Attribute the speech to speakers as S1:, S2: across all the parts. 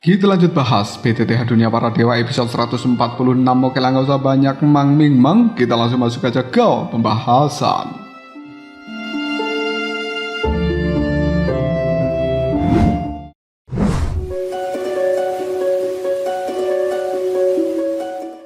S1: Kita lanjut bahas PTTH Dunia Para Dewa episode 146. Oke lah, gak usah banyak mang, kita langsung masuk aja ke pembahasan.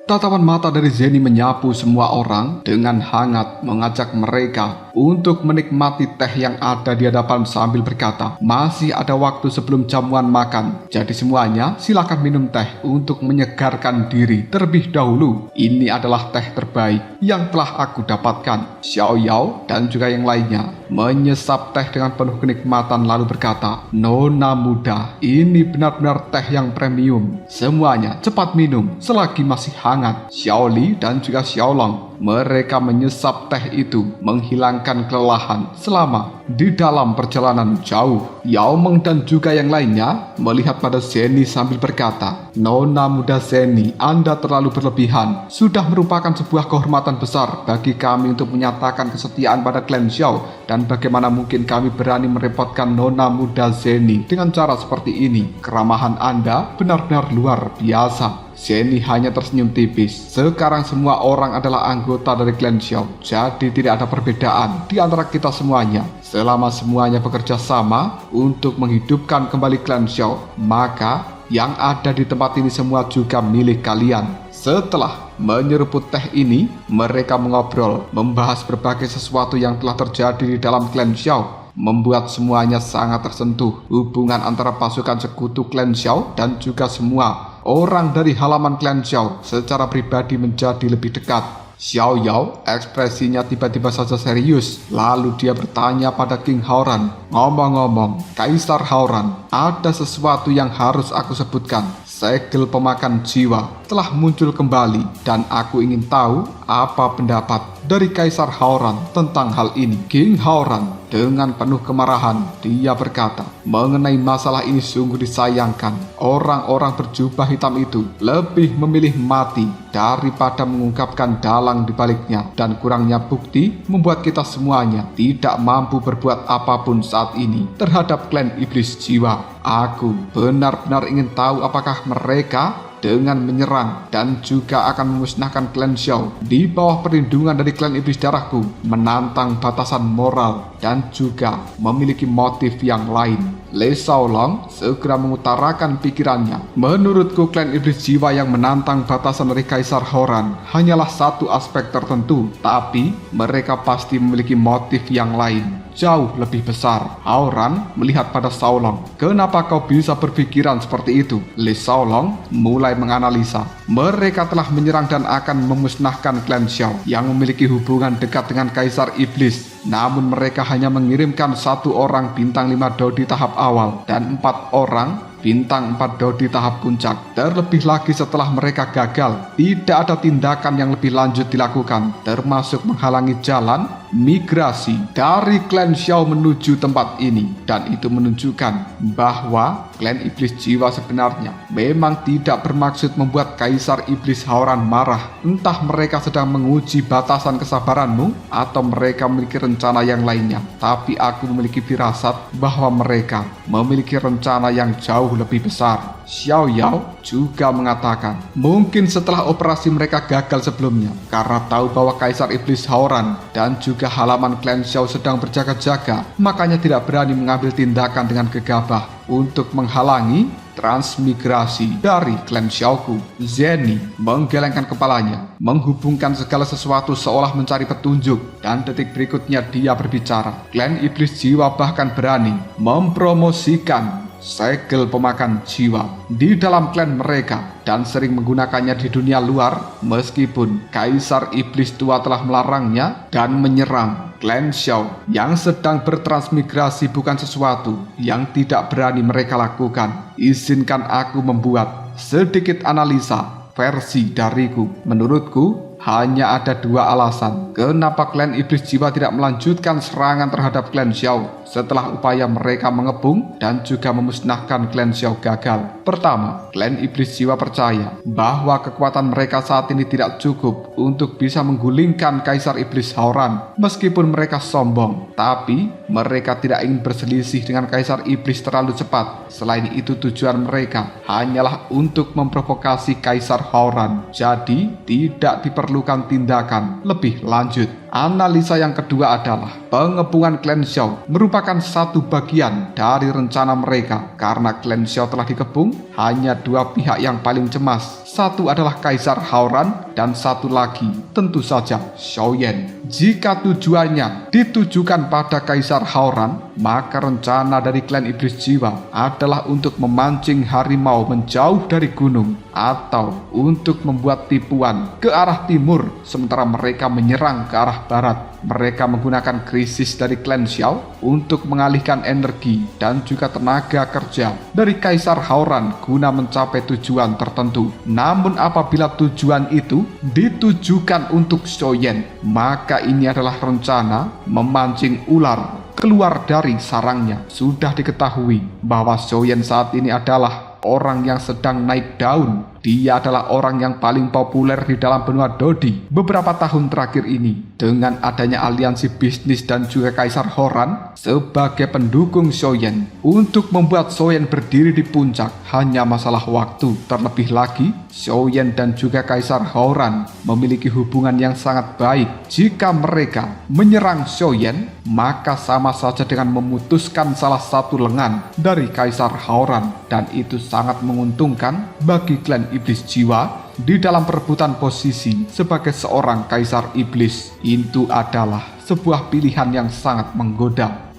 S1: Tatapan mata dari Zeni menyapu semua orang dengan hangat, mengajak mereka untuk menikmati teh yang ada di hadapan sambil berkata, masih ada waktu sebelum jamuan makan, jadi semuanya silakan minum teh untuk menyegarkan diri terlebih dahulu. Ini adalah teh terbaik yang telah aku dapatkan. Xiao Yao dan juga yang lainnya menyesap teh dengan penuh kenikmatan lalu berkata, Nona muda, ini benar-benar teh yang premium. Semuanya cepat minum selagi masih hangat. Xiao Li dan juga Xiao Long, mereka menyesap teh itu menghilangkan kelelahan selama di dalam perjalanan jauh. Yao Meng dan juga yang lainnya melihat pada Zeni sambil berkata, Nona muda Zeni, Anda terlalu berlebihan. Sudah merupakan sebuah kehormatan besar bagi kami untuk menyatakan kesetiaan pada klan Xiao, dan bagaimana mungkin kami berani merepotkan Nona muda Zeni dengan cara seperti ini. Keramahan Anda benar-benar luar biasa. Zeni hanya tersenyum tipis. Sekarang semua orang adalah anggota dari klan Xiao, jadi tidak ada perbedaan di antara kita semuanya. Selama semuanya bekerja sama untuk menghidupkan kembali klan Xiao, maka yang ada di tempat ini semua juga milik kalian. Setelah menyeruput teh ini, mereka mengobrol, membahas berbagai sesuatu yang telah terjadi di dalam klan Xiao, membuat semuanya sangat tersentuh. Hubungan antara pasukan sekutu klan Xiao dan juga semua orang dari halaman klan Xiao secara pribadi menjadi lebih dekat. Xiao Yao ekspresinya tiba-tiba saja serius. Lalu dia bertanya pada King Haoran, ngomong-ngomong, Kaisar Haoran, ada sesuatu yang harus aku sebutkan. Segel pemakan jiwa telah muncul kembali dan aku ingin tahu apa pendapat dari Kaisar Haoran tentang hal ini. King Haoran dengan penuh kemarahan dia berkata, mengenai masalah ini sungguh disayangkan. Orang-orang berjubah hitam itu lebih memilih mati daripada mengungkapkan dalang di baliknya, dan kurangnya bukti membuat kita semuanya tidak mampu berbuat apapun saat ini terhadap klan iblis jiwa. Aku benar-benar ingin tahu apakah mereka dengan menyerang dan juga akan memusnahkan klan Xiao di bawah perlindungan dari klan iblis darahku, menantang batasan moral dan juga memiliki motif yang lain. Le Shaolong segera mengutarakan pikirannya. Menurutku klan iblis jiwa yang menantang batasan dari Kaisar Haoran hanyalah satu aspek tertentu, tapi mereka pasti memiliki motif yang lain jauh lebih besar. Haoran melihat pada Shaolong. Kenapa kau bisa berpikiran seperti itu? Le Shaolong mulai menganalisa. Mereka telah menyerang dan akan memusnahkan klan Xiao yang memiliki hubungan dekat dengan Kaisar Iblis. Namun mereka hanya mengirimkan 1 orang bintang 5 do di tahap awal dan 4 orang bintang 4 do di tahap puncak. Terlebih lagi setelah mereka gagal, tidak ada tindakan yang lebih lanjut dilakukan, termasuk menghalangi jalan migrasi dari klan Xiao menuju tempat ini. Dan itu menunjukkan bahwa klan iblis jiwa sebenarnya memang tidak bermaksud membuat Kaisar Iblis Haoran marah. Entah mereka sedang menguji batasan kesabaranmu atau mereka memiliki rencana yang lainnya. Tapi aku memiliki firasat bahwa mereka memiliki rencana yang jauh lebih besar. Xiao Yao juga mengatakan, mungkin setelah operasi mereka gagal sebelumnya, karena tahu bahwa Kaisar Iblis Haoran dan juga halaman klan Xiao sedang berjaga-jaga, makanya tidak berani mengambil tindakan dengan gegabah untuk menghalangi transmigrasi dari klan Xiaoku. Zeni menggelengkan kepalanya, menghubungkan segala sesuatu seolah mencari petunjuk, dan detik berikutnya dia berbicara. Klan iblis jiwa bahkan berani mempromosikan segel pemakan jiwa di dalam klan mereka dan sering menggunakannya di dunia luar, meskipun Kaisar Iblis Tua telah melarangnya dan menyerang. Klan Xiao yang sedang bertransmigrasi bukan sesuatu yang tidak berani mereka lakukan. Izinkan aku membuat sedikit analisa versi dariku. Menurutku, hanya ada dua alasan kenapa klan Iblis Jiwa tidak melanjutkan serangan terhadap klan Xiao setelah upaya mereka mengepung dan juga memusnahkan klan Xiao gagal. Pertama, klan Iblis Jiwa percaya bahwa kekuatan mereka saat ini tidak cukup untuk bisa menggulingkan Kaisar Iblis Hauran. Meskipun mereka sombong, tapi mereka tidak ingin berselisih dengan Kaisar Iblis terlalu cepat. Selain itu, tujuan mereka hanyalah untuk memprovokasi Kaisar Hauran. Jadi, tidak diperlukan tindakan lebih lanjut. Analisa yang kedua adalah pengepungan klan Xiao merupakan satu bagian dari rencana mereka. Karena klan Xiao telah dikepung, hanya dua pihak yang paling cemas. Satu adalah Kaisar Hauran dan satu lagi tentu saja Xiao Yan. Jika tujuannya ditujukan pada Kaisar Hauran, maka rencana dari klan Iblis Jiwa adalah untuk memancing harimau menjauh dari gunung atau untuk membuat tipuan ke arah timur sementara mereka menyerang ke arah barat. Mereka menggunakan krisis dari klan Xiao untuk mengalihkan energi dan juga tenaga kerja dari Kaisar Hauran guna mencapai tujuan tertentu. Namun apabila tujuan itu ditujukan untuk Xiao Yan, maka ini adalah rencana memancing ular keluar dari sarangnya. Sudah diketahui bahwa Xiao Yan saat ini adalah orang yang sedang naik daun. Dia adalah orang yang paling populer di dalam benua Dodi beberapa tahun terakhir ini. Dengan adanya aliansi bisnis dan juga Kaisar Hauran sebagai pendukung Xiao Yan untuk membuat Xiao Yan berdiri di puncak hanya masalah waktu. Terlebih lagi, Xiao Yan dan juga Kaisar Hauran memiliki hubungan yang sangat baik. Jika mereka menyerang Xiao Yan, maka sama saja dengan memutuskan salah satu lengan dari Kaisar Hauran, dan itu sangat menguntungkan bagi klan Iblis Jiwa di dalam perebutan posisi sebagai seorang Kaisar Iblis. Itu adalah sebuah pilihan yang sangat menggoda.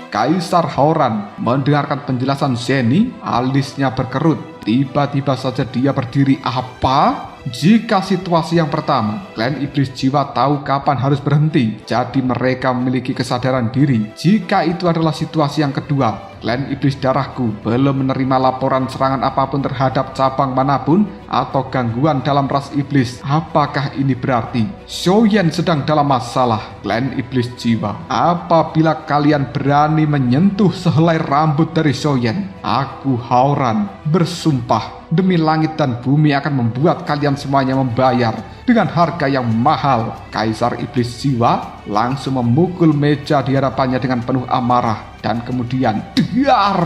S1: Kaisar Hauran mendengarkan penjelasan Zeni, alisnya berkerut. Tiba-tiba saja dia berdiri. Apa? Jika situasi yang pertama, klan Iblis Jiwa tahu kapan harus berhenti, jadi mereka memiliki kesadaran diri. Jika itu adalah situasi yang kedua, klan Iblis Darahku belum menerima laporan serangan apapun terhadap cabang manapun atau gangguan dalam ras iblis. Apakah ini berarti Xiao Yan sedang dalam masalah? Klan Iblis Jiwa, apabila kalian berani menyentuh sehelai rambut dari Xiao Yan, aku Hauran bersumpah demi langit dan bumi akan membuat kalian semuanya membayar dengan harga yang mahal. Kaisar Iblis Jiwa langsung memukul meja di hadapannya dengan penuh amarah, dan kemudian dar,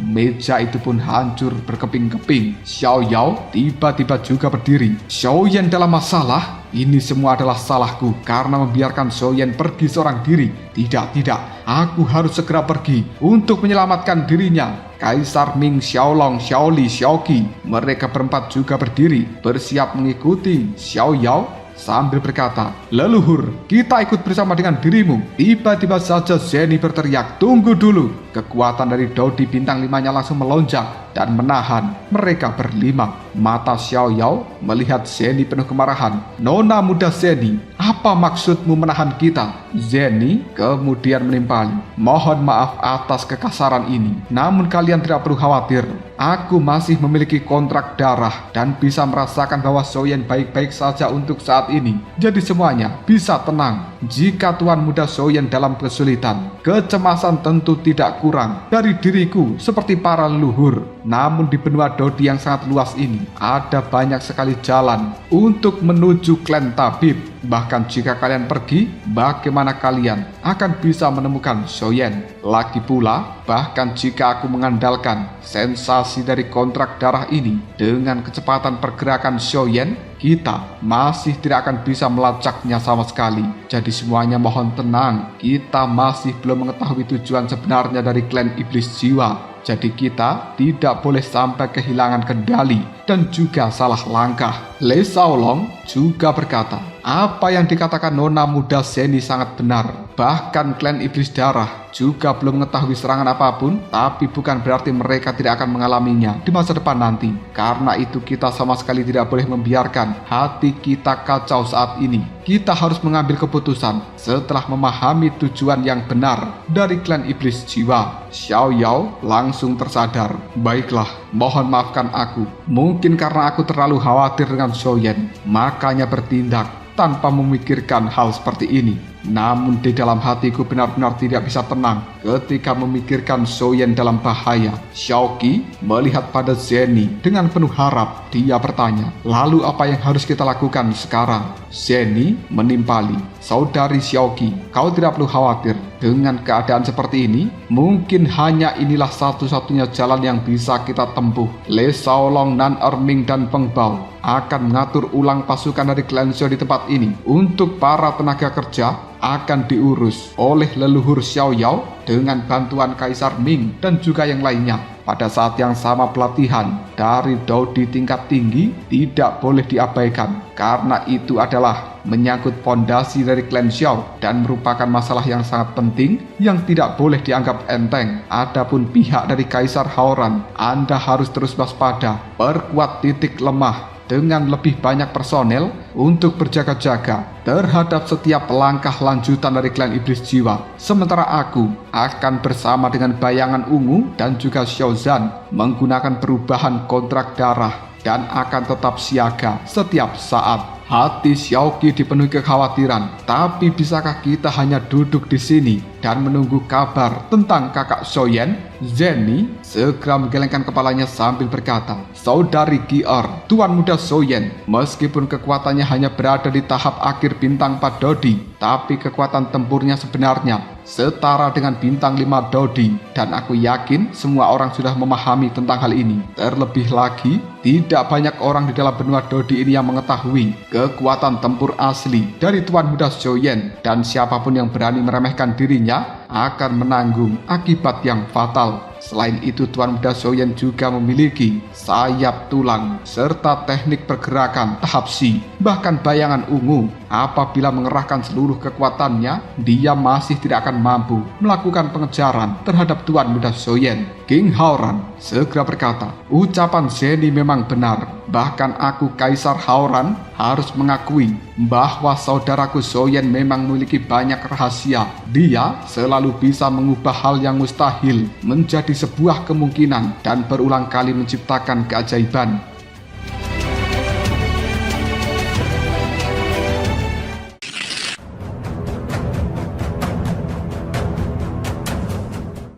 S1: meja itu pun hancur berkeping-keping. Xiao Yao tiba-tiba juga berdiri. Xiao Yan dalam masalah? Ini semua adalah salahku karena membiarkan Xiao Yan pergi seorang diri. Tidak, aku harus segera pergi untuk menyelamatkan dirinya. Kaisar Ming, Xiaolong, Xiaoli, Xiaoqi, mereka berempat juga berdiri bersiap mengikuti Xiao Yao sambil berkata, "Leluhur, kita ikut bersama dengan dirimu." Tiba-tiba saja Zeni berteriak, "Tunggu dulu!" Kekuatan dari Dodi bintang 5-nya langsung melonjak dan menahan mereka berlima. Mata Xiao Yao melihat Zeni penuh kemarahan. "Nona muda Zeni, apa maksudmu menahan kita?" Zeni kemudian menimpali, "Mohon maaf atas kekasaran ini, namun kalian tidak perlu khawatir. Aku masih memiliki kontrak darah dan bisa merasakan bahwa Xiao Yan baik-baik saja untuk saat ini. Jadi semuanya bisa tenang. Jika Tuan Muda Xiao Yan dalam kesulitan, kecemasan tentu tidak kurang dari diriku seperti para leluhur. Namun di benua Dodi yang sangat luas ini, ada banyak sekali jalan untuk menuju klan Tabib. Bahkan jika kalian pergi, bagaimana kalian akan bisa menemukan Xiao Yan? Lagi pula, bahkan jika aku mengandalkan sensasi dari kontrak darah ini dengan kecepatan pergerakan Xiao Yan, kita masih tidak akan bisa melacaknya sama sekali. Jadi semuanya mohon tenang, kita masih belum mengetahui tujuan sebenarnya dari klan Iblis Jiwa. Jadi kita tidak boleh sampai kehilangan kendali dan juga salah langkah. Le Xiaolong juga berkata, "Apa yang dikatakan Nona muda Zeni sangat benar. Bahkan klan Iblis Darah juga belum mengetahui serangan apapun, tapi bukan berarti mereka tidak akan mengalaminya di masa depan nanti. Karena itu kita sama sekali tidak boleh membiarkan hati kita kacau saat ini. Kita harus mengambil keputusan setelah memahami tujuan yang benar dari klan Iblis Jiwa. Xiao Yao langsung tersadar. Baiklah, mohon maafkan aku. Mungkin karena aku terlalu khawatir dengan Xiaoyan, makanya bertindak tanpa memikirkan hal seperti ini. Namun di dalam hatiku benar-benar tidak bisa tenang ketika memikirkan Xiaoyan dalam bahaya. Xiaoqi melihat pada Zeni dengan penuh harap. Dia bertanya, lalu apa yang harus kita lakukan sekarang? Zeni menimpali, saudari Xiaoqi, kau tidak perlu khawatir. Dengan keadaan seperti ini, mungkin hanya inilah satu-satunya jalan yang bisa kita tempuh. Le Shaolong, Nan Erming, dan Peng Bao akan mengatur ulang pasukan dari klan Xiao di tempat ini. Untuk para tenaga kerja akan diurus oleh leluhur Xiao Yao dengan bantuan Kaisar Ming dan juga yang lainnya. Pada saat yang sama, pelatihan dari Dodi tingkat tinggi tidak boleh diabaikan, karena itu adalah menyangkut fondasi dari klan Xiao dan merupakan masalah yang sangat penting yang tidak boleh dianggap enteng. Adapun pihak dari Kaisar Haoran, Anda harus terus waspada, perkuat titik lemah dengan lebih banyak personel untuk berjaga-jaga terhadap setiap langkah lanjutan dari klan Iblis Jiwa. Sementara aku akan bersama dengan bayangan ungu dan juga Xiaozan menggunakan perubahan kontrak darah dan akan tetap siaga setiap saat. Hati Xiaoqi dipenuhi kekhawatiran, tapi bisakah kita hanya duduk di sini dan menunggu kabar tentang kakak Xiaoyan? Zeni segera menggelengkan kepalanya sambil berkata, saudari Gior, Tuan Muda Xiaoyan, meskipun kekuatannya hanya berada di tahap akhir bintang 4 Dodi, tapi kekuatan tempurnya sebenarnya setara dengan bintang 5 Dodi, dan aku yakin semua orang sudah memahami tentang hal ini. Terlebih lagi, tidak banyak orang di dalam benua Dodi ini yang mengetahui kekuatan tempur asli dari Tuan Muda Xiaoyan, dan siapapun yang berani meremehkan dirinya akan menanggung akibat yang fatal. Selain itu, Tuan Muda Xiaoyan juga memiliki sayap tulang serta teknik pergerakan tahap Si. Bahkan bayangan ungu, apabila mengerahkan seluruh kekuatannya, dia masih tidak akan mampu melakukan pengejaran terhadap Tuan Muda Xiaoyan. King Haoran segera berkata, ucapan Zeni memang benar. Bahkan aku, Kaisar Haoran, harus mengakui bahwa saudaraku Xiaoyan memang memiliki banyak rahasia. Dia selalu bisa mengubah hal yang mustahil menjadi sebuah kemungkinan dan berulang kali menciptakan keajaiban.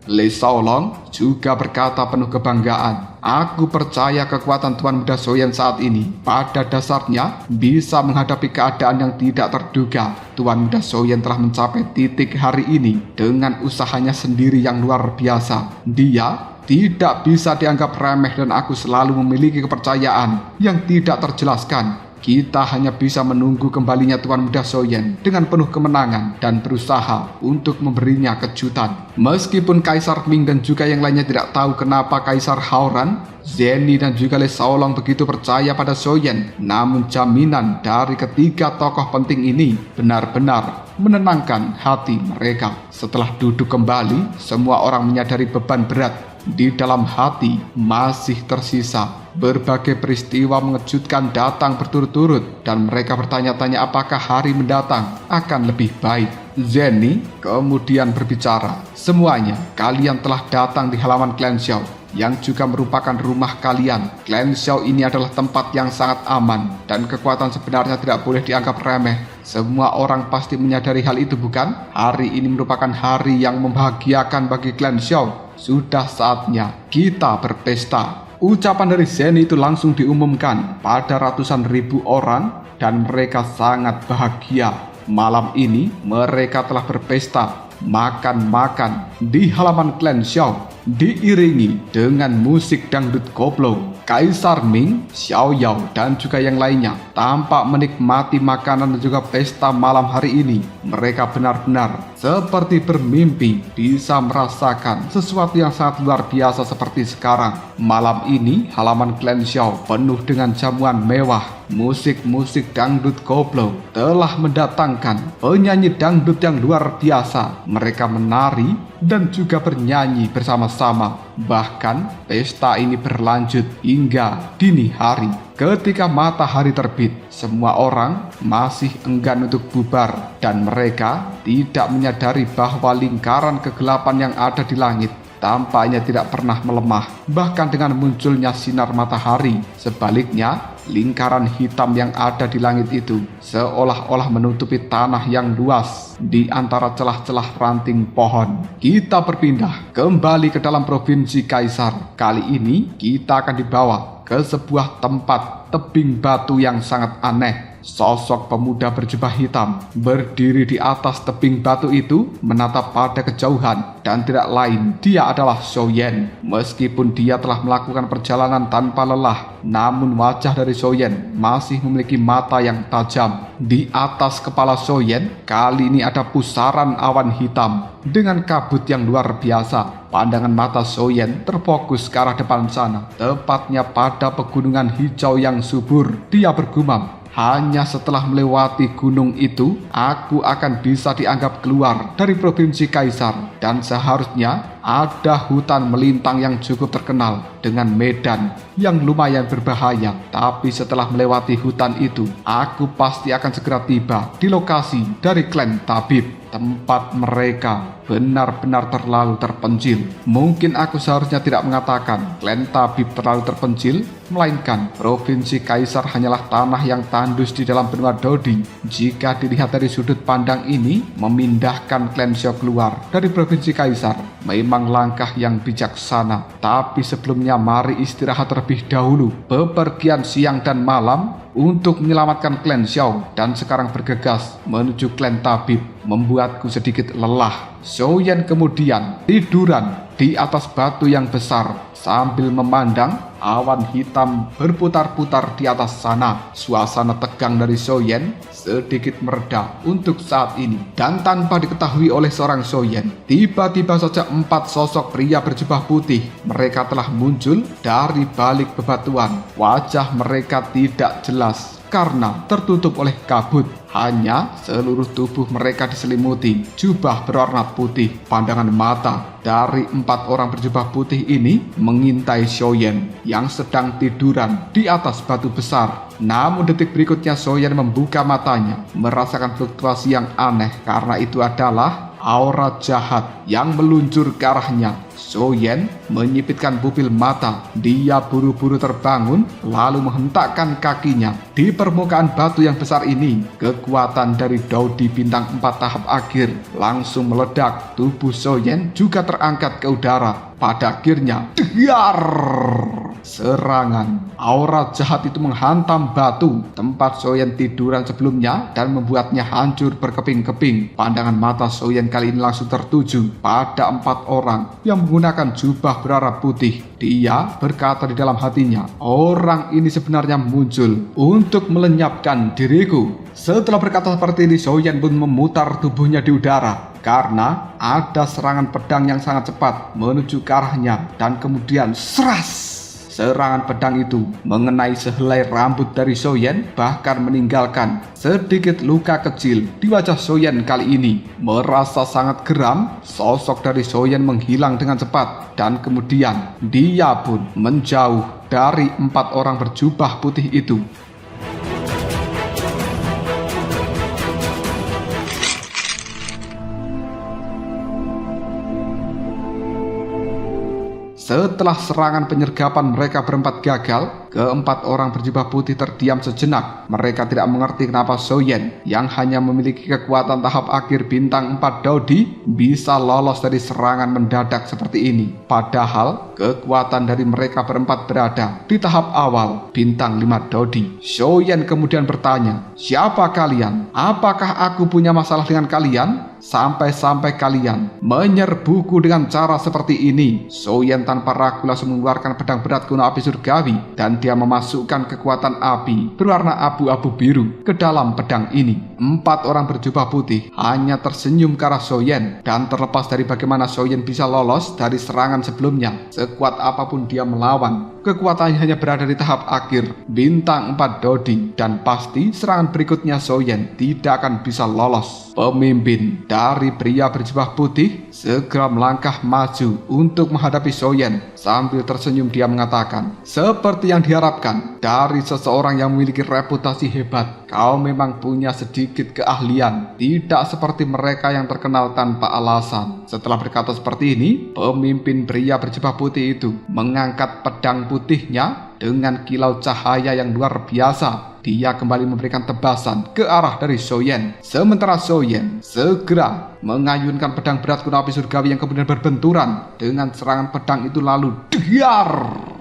S1: Le Shaolong juga berkata penuh kebanggaan, aku percaya kekuatan Tuan Muda Xiaoyan saat ini pada dasarnya bisa menghadapi keadaan yang tidak terduga. Tuan Muda Xiaoyan telah mencapai titik hari ini dengan usahanya sendiri yang luar biasa. Dia tidak bisa dianggap remeh dan aku selalu memiliki kepercayaan yang tidak terjelaskan. Kita hanya bisa menunggu kembalinya Tuan Muda Xiaoyan dengan penuh kemenangan dan berusaha untuk memberinya kejutan. Meskipun Kaisar Ming dan juga yang lainnya tidak tahu kenapa Kaisar Haoran, Zeni dan juga Le Shaolong begitu percaya pada Xiaoyan, namun jaminan dari ketiga tokoh penting ini benar-benar menenangkan hati mereka. Setelah duduk kembali, semua orang menyadari beban berat di dalam hati masih tersisa. Berbagai peristiwa mengejutkan datang berturut-turut dan mereka bertanya-tanya apakah hari mendatang akan lebih baik. Zeni kemudian berbicara, semuanya kalian telah datang di halaman klan Xiao yang juga merupakan rumah kalian. Klan Xiao ini adalah tempat yang sangat aman dan kekuatan sebenarnya tidak boleh dianggap remeh. Semua orang pasti menyadari hal itu, bukan? Hari ini merupakan hari yang membahagiakan bagi klan Xiao. Sudah saatnya kita berpesta. Ucapan dari Zeni itu langsung diumumkan pada ratusan ribu orang dan mereka sangat bahagia. Malam ini mereka telah berpesta, makan-makan di halaman klan Xiao, diiringi dengan musik dangdut koplo. Kaisar Ming, Xiao Yao, dan juga yang lainnya tampak menikmati makanan dan juga pesta malam hari ini. Mereka benar-benar seperti bermimpi, bisa merasakan sesuatu yang sangat luar biasa seperti sekarang. Malam ini halaman klan Xiao penuh dengan jamuan mewah. Musik-musik dangdut koplo telah mendatangkan penyanyi dangdut yang luar biasa. Mereka menari dan juga bernyanyi bersama-sama. Bahkan pesta ini berlanjut hingga dini hari. Ketika matahari terbit, semua orang masih enggan untuk bubar dan mereka tidak menyadari bahwa lingkaran kegelapan yang ada di langit tampaknya tidak pernah melemah, bahkan dengan munculnya sinar matahari. Sebaliknya, lingkaran hitam yang ada di langit itu seolah-olah menutupi tanah yang luas di antara celah-celah ranting pohon. Kita berpindah kembali ke dalam provinsi Kaisar. Kali ini kita akan dibawa ke sebuah tempat tebing batu yang sangat aneh. Sosok pemuda berjubah hitam berdiri di atas tebing batu itu menatap pada kejauhan, dan tidak lain dia adalah Shou Yan. Meskipun dia telah melakukan perjalanan tanpa lelah, namun wajah dari Shou Yan masih memiliki mata yang tajam. Di atas kepala Shou Yan kali ini ada pusaran awan hitam dengan kabut yang luar biasa. Pandangan mata Shou Yan terfokus ke arah depan sana, tepatnya pada pegunungan hijau yang subur. Dia bergumam, hanya setelah melewati gunung itu, aku akan bisa dianggap keluar dari provinsi Kaisar. Dan seharusnya ada hutan melintang yang cukup terkenal dengan medan yang lumayan berbahaya. Tapi setelah melewati hutan itu, aku pasti akan segera tiba di lokasi dari klan Tabib. Tempat mereka benar-benar terlalu terpencil. Mungkin aku seharusnya tidak mengatakan klan Tabib terlalu terpencil, melainkan provinsi Kaisar hanyalah tanah yang tandus di dalam benua Dodi. Jika dilihat dari sudut pandang ini, memindahkan klan Xiao keluar dari provinsi Kaisar memang langkah yang bijaksana. Tapi sebelumnya mari istirahat terlebih dahulu. Bepergian siang dan malam untuk menyelamatkan klan Xiao dan sekarang bergegas menuju klan Tabib membuatku sedikit lelah. Shou Yan kemudian tiduran di atas batu yang besar sambil memandang awan hitam berputar-putar di atas sana. Suasana tegang dari Shou Yan sedikit mereda untuk saat ini. Dan tanpa diketahui oleh seorang Shou Yan, tiba-tiba saja 4 sosok pria berjubah putih. Mereka telah muncul dari balik bebatuan. Wajah mereka tidak jelas karena tertutup oleh kabut. Hanya seluruh tubuh mereka diselimuti jubah berwarna putih. Pandangan mata dari 4 orang berjubah putih ini mengintai Shou Yan yang sedang tiduran di atas batu besar. Namun detik berikutnya Shou Yan membuka matanya, merasakan fluktuasi yang aneh karena itu adalah aura jahat yang meluncur ke arahnya. Shou Yan menyipitkan pupil mata. Dia buru-buru terbangun lalu menghentakkan kakinya di permukaan batu yang besar ini. Kekuatan dari Dodi bintang 4 tahap akhir langsung meledak. Tubuh Shou Yan juga terangkat ke udara. Pada akhirnya, dar! Serangan aura jahat itu menghantam batu tempat Shou Yan tiduran sebelumnya dan membuatnya hancur berkeping-keping. Pandangan mata Shou Yan kali ini langsung tertuju pada 4 orang yang menggunakan jubah berwarna putih. Dia berkata di dalam hatinya, orang ini sebenarnya muncul untuk melenyapkan diriku. Setelah berkata seperti ini, Shou Yan pun memutar tubuhnya di udara karena ada serangan pedang yang sangat cepat menuju ke arahnya, dan kemudian seras. Serangan pedang itu mengenai sehelai rambut dari Shou Yan, bahkan meninggalkan sedikit luka kecil di wajah Shou Yan kali ini. Merasa sangat geram, sosok dari Shou Yan menghilang dengan cepat dan kemudian dia pun menjauh dari 4 orang berjubah putih itu. Setelah serangan penyergapan mereka berempat gagal, keempat orang berjubah putih terdiam sejenak. Mereka tidak mengerti kenapa Shou Yan yang hanya memiliki kekuatan tahap akhir bintang 4 Dodi bisa lolos dari serangan mendadak seperti ini. Padahal kekuatan dari mereka berempat berada di tahap awal bintang 5 Dodi. Shou Yan kemudian bertanya, siapa kalian? Apakah aku punya masalah dengan kalian? Sampai-sampai kalian menyerbuku dengan cara seperti ini. Soyen tanpa ragu langsung mengeluarkan pedang berat kuno api surgawi dan dia memasukkan kekuatan api berwarna abu-abu biru ke dalam pedang ini. 4 orang berjubah putih hanya tersenyum ke arah Soyen, dan terlepas dari bagaimana Soyen bisa lolos dari serangan sebelumnya, sekuat apapun dia melawan, kekuatannya hanya berada di tahap akhir bintang 4 Dodi, dan pasti serangan berikutnya Soyen tidak akan bisa lolos. Pemimpin dari pria berjubah putih segera melangkah maju untuk menghadapi Soyen. Sambil tersenyum dia mengatakan, seperti yang diharapkan dari seseorang yang memiliki reputasi hebat, kau memang punya sedikit keahlian, tidak seperti mereka yang terkenal tanpa alasan. Setelah berkata seperti ini, pemimpin pria berjubah putih itu mengangkat pedang putihnya dengan kilau cahaya yang luar biasa. Dia kembali memberikan tebasan ke arah dari Soyen. Sementara Soyen segera mengayunkan pedang berat kuno api surgawi yang kemudian berbenturan dengan serangan pedang itu, lalu diar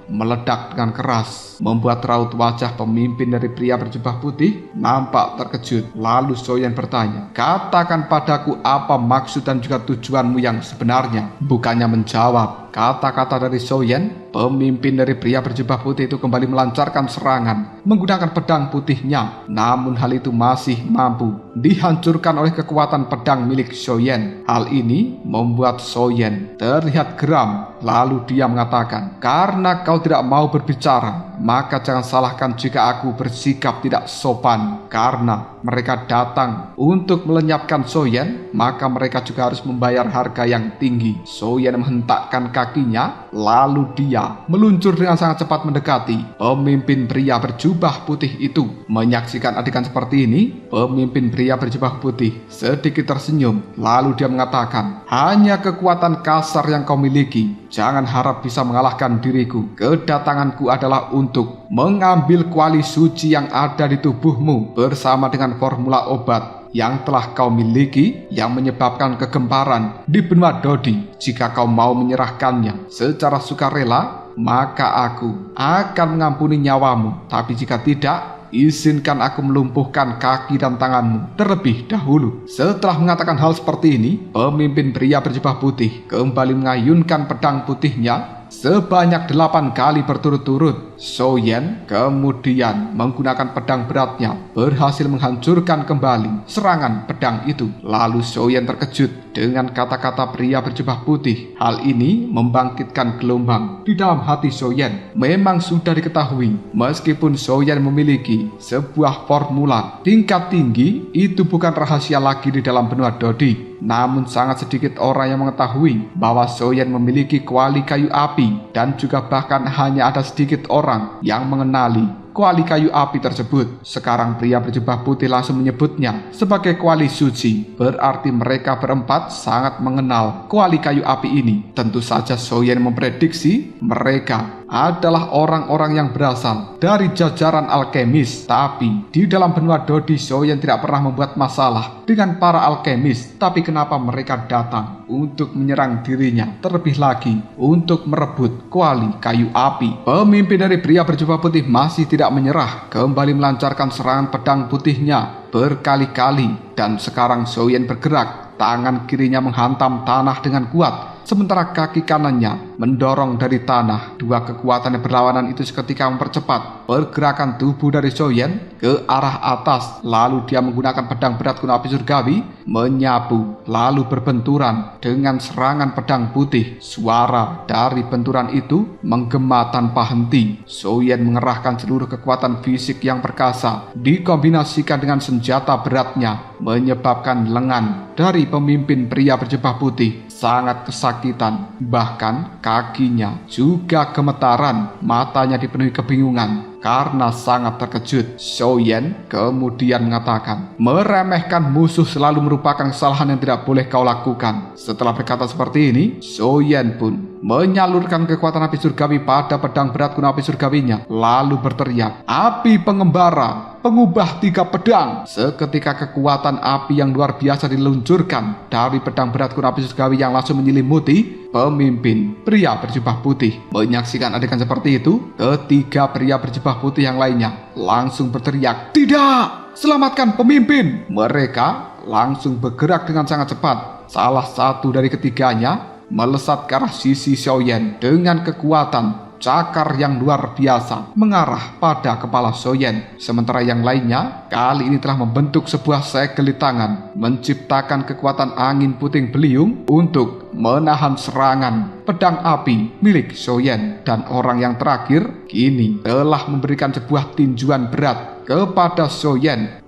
S1: meledak dengan keras, membuat raut wajah pemimpin dari pria berjubah putih nampak terkejut. Lalu Soyen bertanya, katakan padaku apa maksud dan juga tujuanmu yang sebenarnya. Bukannya menjawab kata-kata dari Soyen, pemimpin dari pria berjubah putih itu kembali melancarkan serangan menggunakan pedang putihnya. Namun hal itu masih mampu dihancurkan oleh kekuatan pedang milik Soyen. Hal ini membuat Soyen terlihat geram. Lalu dia mengatakan, karena kau tidak mau berbicara, maka jangan salahkan jika aku bersikap tidak sopan. Karena mereka datang untuk melenyapkan Soyen, maka mereka juga harus membayar harga yang tinggi. Soyen menghentakkan kakinya, lalu dia meluncur dengan sangat cepat mendekati pemimpin pria berjubah putih itu. Menyaksikan adegan seperti ini, pemimpin pria berjubah putih sedikit tersenyum. Lalu dia mengatakan, hanya kekuatan kasar yang kau miliki, jangan harap bisa mengalahkan diriku. Kedatanganku adalah untuk mengambil kuali suci yang ada di tubuhmu bersama dengan formula obat yang telah kau miliki yang menyebabkan kegemparan di benua Dodi. Jika kau mau menyerahkannya secara sukarela, maka aku akan mengampuni nyawamu. Tapi jika tidak, izinkan aku melumpuhkan kaki dan tanganmu terlebih dahulu. Setelah mengatakan hal seperti ini, pemimpin pria berjubah putih kembali mengayunkan pedang putihnya sebanyak 8 kali berturut-turut. Soyen kemudian menggunakan pedang beratnya berhasil menghancurkan kembali serangan pedang itu. Lalu Soyen terkejut dengan kata-kata pria berjubah putih. Hal ini membangkitkan gelombang di dalam hati Soyen. Memang sudah diketahui, meskipun Soyen memiliki sebuah formula tingkat tinggi, itu bukan rahasia lagi di dalam benua Dodi. Namun sangat sedikit orang yang mengetahui bahwa Soyen memiliki kuali kayu api, dan juga bahkan hanya ada sedikit orang yang mengenali kuali kayu api tersebut. Sekarang pria berjubah putih langsung menyebutnya sebagai kuali suci. Berarti mereka berempat sangat mengenal kuali kayu api ini. Tentu saja Soyen memprediksi mereka adalah orang-orang yang berasal dari jajaran alkemis. Tapi di dalam benua Dodi, Soyen tidak pernah membuat masalah dengan para alkemis. Tapi kenapa mereka datang untuk menyerang dirinya, terlebih lagi untuk merebut kuali kayu api? Pemimpin dari pria berjubah putih masih tidak menyerah, kembali melancarkan serangan pedang putihnya berkali-kali. Dan sekarang Soyen bergerak, tangan kirinya menghantam tanah dengan kuat, sementara kaki kanannya mendorong dari tanah. Dua kekuatan yang berlawanan itu seketika mempercepat pergerakan tubuh dari Soyen ke arah atas. Lalu dia menggunakan pedang berat kuno api surgawi menyapu, lalu berbenturan dengan serangan pedang putih. Suara dari benturan itu menggema tanpa henti. Soyen mengerahkan seluruh kekuatan fisik yang perkasa dikombinasikan dengan senjata beratnya, menyebabkan lengan dari pemimpin pria berjubah putih sangat kesakitan. Bahkan kakinya juga gemetaran, matanya dipenuhi kebingungan karena sangat terkejut. Soyen kemudian mengatakan, meremehkan musuh selalu merupakan kesalahan yang tidak boleh kau lakukan. Setelah berkata seperti ini, Soyen pun menyalurkan kekuatan api surgawi pada pedang berat kuno api surgawinya, lalu berteriak, api pengembara, pengubah 3 pedang. Seketika kekuatan api yang luar biasa diluncurkan dari pedang berat kuno api surgawi yang langsung menyelimuti pemimpin pria berjubah putih. Menyaksikan adegan seperti itu, ketiga pria berjubah putih yang lainnya langsung berteriak, tidak! Selamatkan pemimpin! Mereka langsung bergerak dengan sangat cepat. Salah satu dari ketiganya melesat ke arah sisi Xiaoyan dengan kekuatan cakar yang luar biasa mengarah pada kepala Xiaoyan. Sementara yang lainnya kali ini telah membentuk sebuah segel di tangan, menciptakan kekuatan angin puting beliung untuk menahan serangan pedang api milik Xiaoyan. Dan orang yang terakhir kini telah memberikan sebuah tinjuan berat kepada Xiaoyan.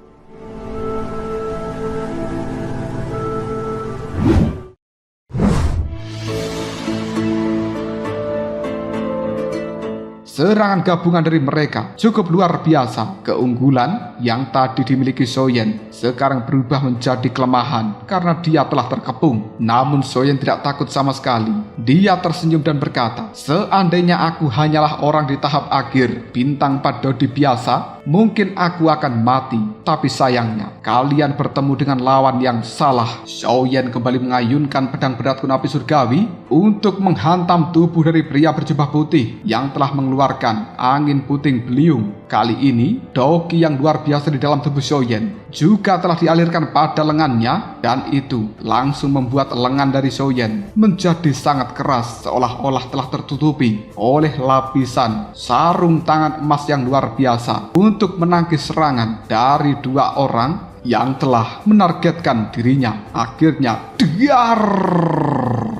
S1: Serangan gabungan dari mereka cukup luar biasa. Keunggulan yang tadi dimiliki Xiaoyan sekarang berubah menjadi kelemahan karena dia telah terkepung. Namun Xiaoyan tidak takut sama sekali. Dia tersenyum dan berkata, "Seandainya aku hanyalah orang di tahap akhir bintang 4 Dodi biasa, mungkin aku akan mati. Tapi sayangnya, kalian bertemu dengan lawan yang salah." Xiaoyan kembali mengayunkan pedang berat kuno api surgawi untuk menghantam tubuh dari pria berjubah putih yang telah mengeluarkan angin puting beliung. Kali ini, doki yang luar biasa di dalam tubuh Xiaoyan juga telah dialirkan pada lengannya, dan itu langsung membuat lengan dari Xiaoyan menjadi sangat keras, seolah-olah telah tertutupi oleh lapisan sarung tangan emas yang luar biasa untuk menangkis serangan dari dua orang yang telah menargetkan dirinya. Akhirnya, diar!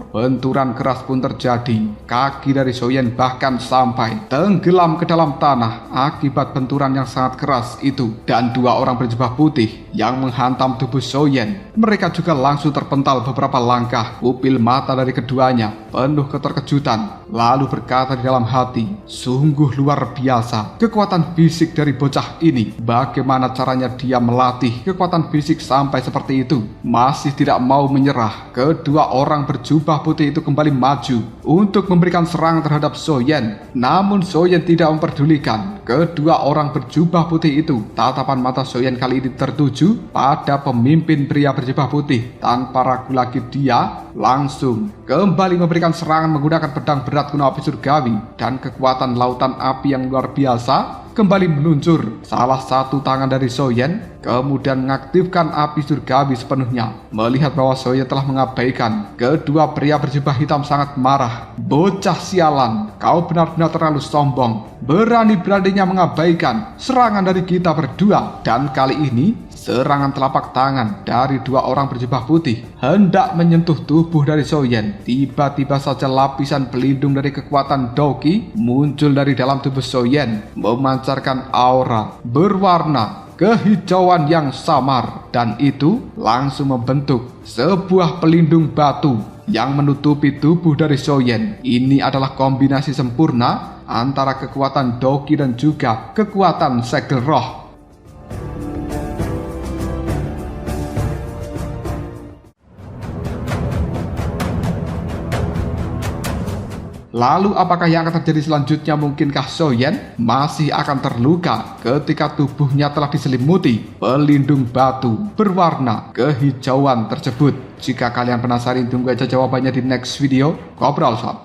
S1: Benturan keras pun terjadi. Kaki dari Xiaoyan bahkan sampai tenggelam ke dalam tanah akibat benturan yang sangat keras itu. Dan dua orang berjubah putih yang menghantam tubuh Xiaoyan, mereka juga langsung terpental beberapa langkah. Pupil mata dari keduanya penuh keterkejutan, lalu berkata di dalam hati, "Sungguh luar biasa kekuatan fisik dari bocah ini. Bagaimana caranya dia melatih kekuatan fisik sampai seperti itu?" Masih tidak mau menyerah, kedua orang berjubah putih itu kembali maju untuk memberikan serangan terhadap Xiaoyan. Namun Xiaoyan tidak memperdulikan kedua orang berjubah putih itu. Tatapan mata Xiaoyan kali ini tertuju pada pemimpin pria berjubah putih. Tanpa ragu lagi dia langsung kembali memberikan serangan menggunakan pedang berat kuno api surgawi, dan kekuatan lautan api yang luar biasa kembali meluncur. Salah satu tangan dari Xiaoyan kemudian mengaktifkan api surgawi sepenuhnya. Melihat bahwa Xiaoyan telah mengabaikan, kedua pria berjubah hitam sangat marah. "Bocah sialan, kau benar-benar terlalu sombong. Berani-beraninya mengabaikan serangan dari kita berdua." Dan kali ini serangan telapak tangan dari dua orang berjubah putih hendak menyentuh tubuh dari Xiaoyan. Tiba-tiba saja lapisan pelindung dari kekuatan doki muncul dari dalam tubuh Xiaoyan, memancarkan aura berwarna kehijauan yang samar, dan itu langsung membentuk sebuah pelindung batu yang menutupi tubuh dari Xiaoyan. Ini adalah kombinasi sempurna antara kekuatan doki dan juga kekuatan segel roh. Lalu apakah yang akan terjadi selanjutnya? Mungkinkah Xiaoyan masih akan terluka ketika tubuhnya telah diselimuti pelindung batu berwarna kehijauan tersebut? Jika kalian penasaran, tunggu aja jawabannya di next video. Ngobrol sob.